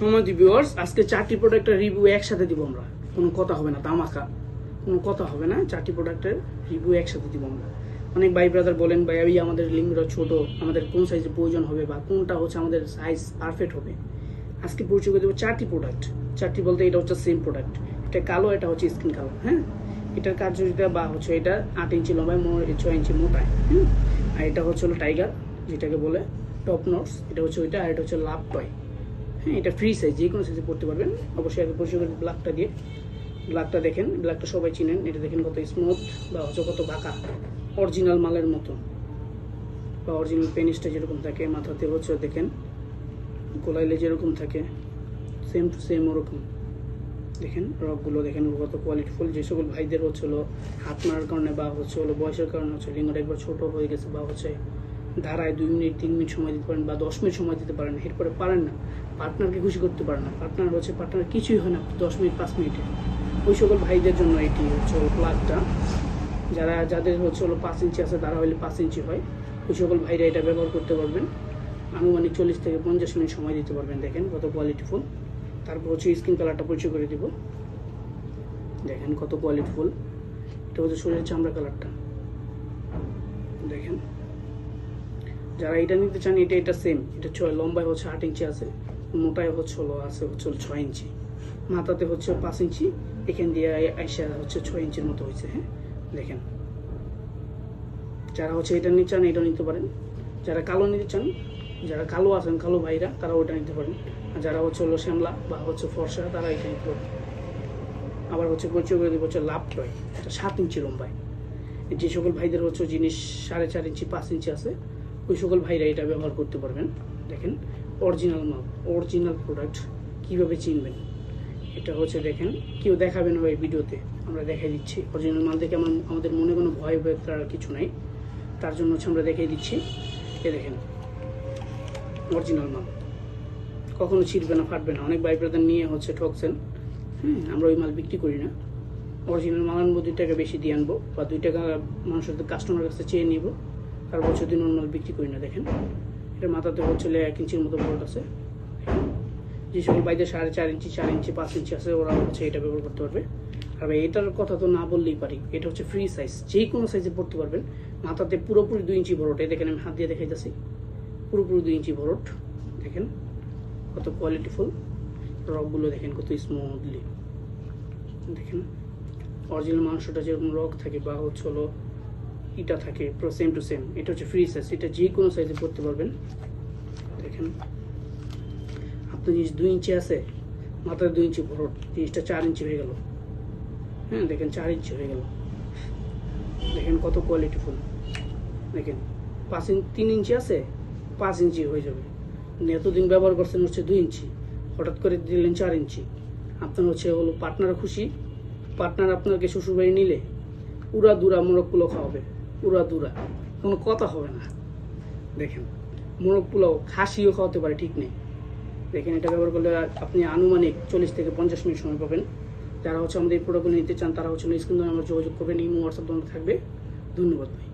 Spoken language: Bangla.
সময় দি ভিউয়ার্স, আজকে 4টি প্রোডাক্টের রিভিউ একসাথে দিব আমরা। কোনো কথা হবে না, দামাকা কোনো কথা হবে না। 4টি প্রোডাক্টের রিভিউ একসাথে দিব আমরা। অনেক ভাই ব্রাদার বলেন ভাই এই আমাদের লিঙ্কটা ছোট, আমাদের কোন সাইজের প্রয়োজন হবে বা কোনটা হচ্ছে আমাদের সাইজ পারফেক্ট হবে। আজকে পরিচয় করে দেবো 4টি প্রোডাক্ট। 4টি বলতে এটা হচ্ছে সেম প্রোডাক্ট, এটা কালো, এটা হচ্ছে স্কিন কালো। হ্যাঁ, এটার কার্যকারিতা বা হচ্ছে এটা 8 ইঞ্চি লম্বায়, 6 ইঞ্চি মোটায়। হ্যাঁ, আর এটা হচ্ছে হলো টাইগার, যেটাকে বলে টপ নোটস। এটা হচ্ছে ওইটা, আর এটা হচ্ছে লাভ টয়। হ্যাঁ, এটা ফ্রি সাইজ, যে কোনো সাইজে পড়তে পারবেন। অবশ্যই আগে পরিচয় করে ব্ল্যাকটা দিয়ে। ব্ল্যাকটা দেখেন, ব্ল্যাকটা সবাই চিনেন। এটা দেখেন কত স্মুথ বা হচ্ছে কত বাঁকা, অরিজিনাল মালের মতো বা অরিজিনাল পেনিসটা যেরকম থাকে, মাথাতে হচ্ছে দেখেন গোলাইলে যেরকম থাকে সেম টু সেম ওরকম। দেখেন রকগুলো দেখেন কত কোয়ালিটিফুল। যে সকল ভাইদের হচ্ছে হলো হাত মারার কারণে বা হচ্ছে হলো বয়সের কারণে হচ্ছে লিঙ্গটা একবার ছোটো হয়ে গেছে বা হচ্ছে ধারায় 2 মিনিট 3 মিনিট সময় দিতে পারেন বা 10 মিনিট সময় দিতে পারেন, এরপরে পারেন না, পার্টনারকে খুশি করতে পারেন না, পার্টনার কিছুই হয় না 10 মিনিট 5 মিনিটে, ওই সকল ভাইদের জন্য এটি হচ্ছে প্লাগটা। যাদের হচ্ছে হলো 5 ইঞ্চি আছে, তারা হলে 5 ইঞ্চি হয়, ওই সকল ভাইরা এটা ব্যবহার করতে পারবেন। আনুমানিক 40 থেকে 50 মিনিট সময় দিতে পারবেন। দেখেন কত কোয়ালিটিফুল। তারপর হচ্ছে স্কিন কালারটা পরিচয় করে দিব। দেখেন কত কোয়ালিটিফুল। এটা হচ্ছে শরীরের চামড়া কালারটা। দেখেন যারা এটা নিতে চান, এটা সেম। এটা লম্বায় হচ্ছে 8 ইঞ্চি আছে, মোটায় হচ্ছে হলো 6 ইঞ্চি, মাথাতে হচ্ছে 5 ইঞ্চি, এখান দিয়ে আইসা হচ্ছে 6 ইঞ্চির মতো হয়েছে। হ্যাঁ, দেখেন যারা হচ্ছে এটা নিতে চান এটা নিতে পারেন। যারা কালো নিতে চান, যারা কালো আছেন, কালো ভাইরা, তারা ওটা নিতে পারেন। আর যারা হচ্ছে হলো শ্যামলা বা হচ্ছে ফর্সা, তারা এটা নিতে পারেন। আবার হচ্ছে পরিচয় করে দিব হচ্ছে লাভ টয়, এটা 7 ইঞ্চি লম্বায়। যে সকল ভাইদের হচ্ছে জিনিস 4.5 ইঞ্চি 5 ইঞ্চি আছে, ওই সকল ভাইরা এটা ব্যবহার করতে পারবেন। দেখেন অরিজিনাল মাল, অরিজিনাল প্রোডাক্ট। কীভাবে চিনবেন এটা হচ্ছে দেখেন, কেউ দেখাবেন ওই ভিডিওতে, আমরা দেখাই দিচ্ছি। অরিজিনাল মাল দেখে আমাদের মনে কোনো ভয় করার কিছু নাই, তার জন্য হচ্ছে আমরা দেখাই দিচ্ছি। এ দেখেন অরিজিনাল মাল, কখনো ছিঁড়বে না, ফাটবে না। অনেক ভাই ব্রাদার নিয়ে হচ্ছে ঠকছেন। হ্যাঁ, আমরা ওই মাল বিক্রি করি না। অরিজিনাল মাল আনবো, 2 টাকা বেশি দিয়ে আনবো বা 2 টাকা মানুষের কাস্টমার কাছে চেয়ে নিব, তারপর হচ্ছে মাল বিক্রি করি না। দেখেন এটা মাথাতে হচ্ছে 1 ইঞ্চির মতো ভোল্ট আছে। যে সকল ভাইদের 4.5 ইঞ্চি 4 ইঞ্চি 5 ইঞ্চি আছে, ওরা হচ্ছে এটা ব্যবহার করতে পারবে। আর ভাই এটার কথা তো না বললেই পারি, এটা হচ্ছে ফ্রি সাইজ, যে কোনো সাইজে পড়তে পারবেন। মাথাতে পুরোপুরি 2 ইঞ্চি ভরট। এই দেখেন আমি হাত দিয়ে দেখাইতেছি, পুরোপুরি 2 ইঞ্চি ভরট। দেখেন কত কোয়ালিটিফুল। রকগুলো দেখেন কত স্মুথলি। দেখেন অরিজিনাল মাংসটা যেরকম রক থাকে বা হচ্ছে হলো ইটা থাকে, পুরো সেম টু সেম। এটা হচ্ছে ফ্রি সাইজ, এটা যে কোনো সাইজে পড়তে পারবেন। দেখেন আপনার জিনিস 2 ইঞ্চি আছে, মাথায় 2 ইঞ্চি ভরট, জিনিসটা 4 ইঞ্চি হয়ে গেল। হ্যাঁ, দেখেন 4 ইঞ্চি হয়ে গেল। দেখেন কত কোয়ালিটিফুল। দেখেন 3 ইঞ্চি আছে, 5 ইঞ্চি হয়ে যাবে। এতদিন ব্যবহার করছেন হচ্ছে 2 ইঞ্চি, হঠাৎ করে দিলেন 4 ইঞ্চি। আপনার হচ্ছে হলো পার্টনার খুশি, পার্টনার আপনাকে শ্বশুরবাড়ি নিলে উড়া দুরা মোরগ পোলাও খাওয়াবে, উড়া দুরা, কোনো কথা হবে না। দেখেন মোরগ পোলাও খাসিও খাওয়াতে পারে, ঠিক নেই। দেখেন এটা ব্যবহার করলে আপনি আনুমানিক 40 থেকে 50 মিনিট সময় পাবেন। যারা হচ্ছে আমাদের এই প্রোডাক্টগুলো নিতে চান, তারা হচ্ছে স্ক্রিনে আমার যোগাযোগ করবেন, ইমো হোয়াটসঅ্যাপ থাকবে। ধন্যবাদ ভাই।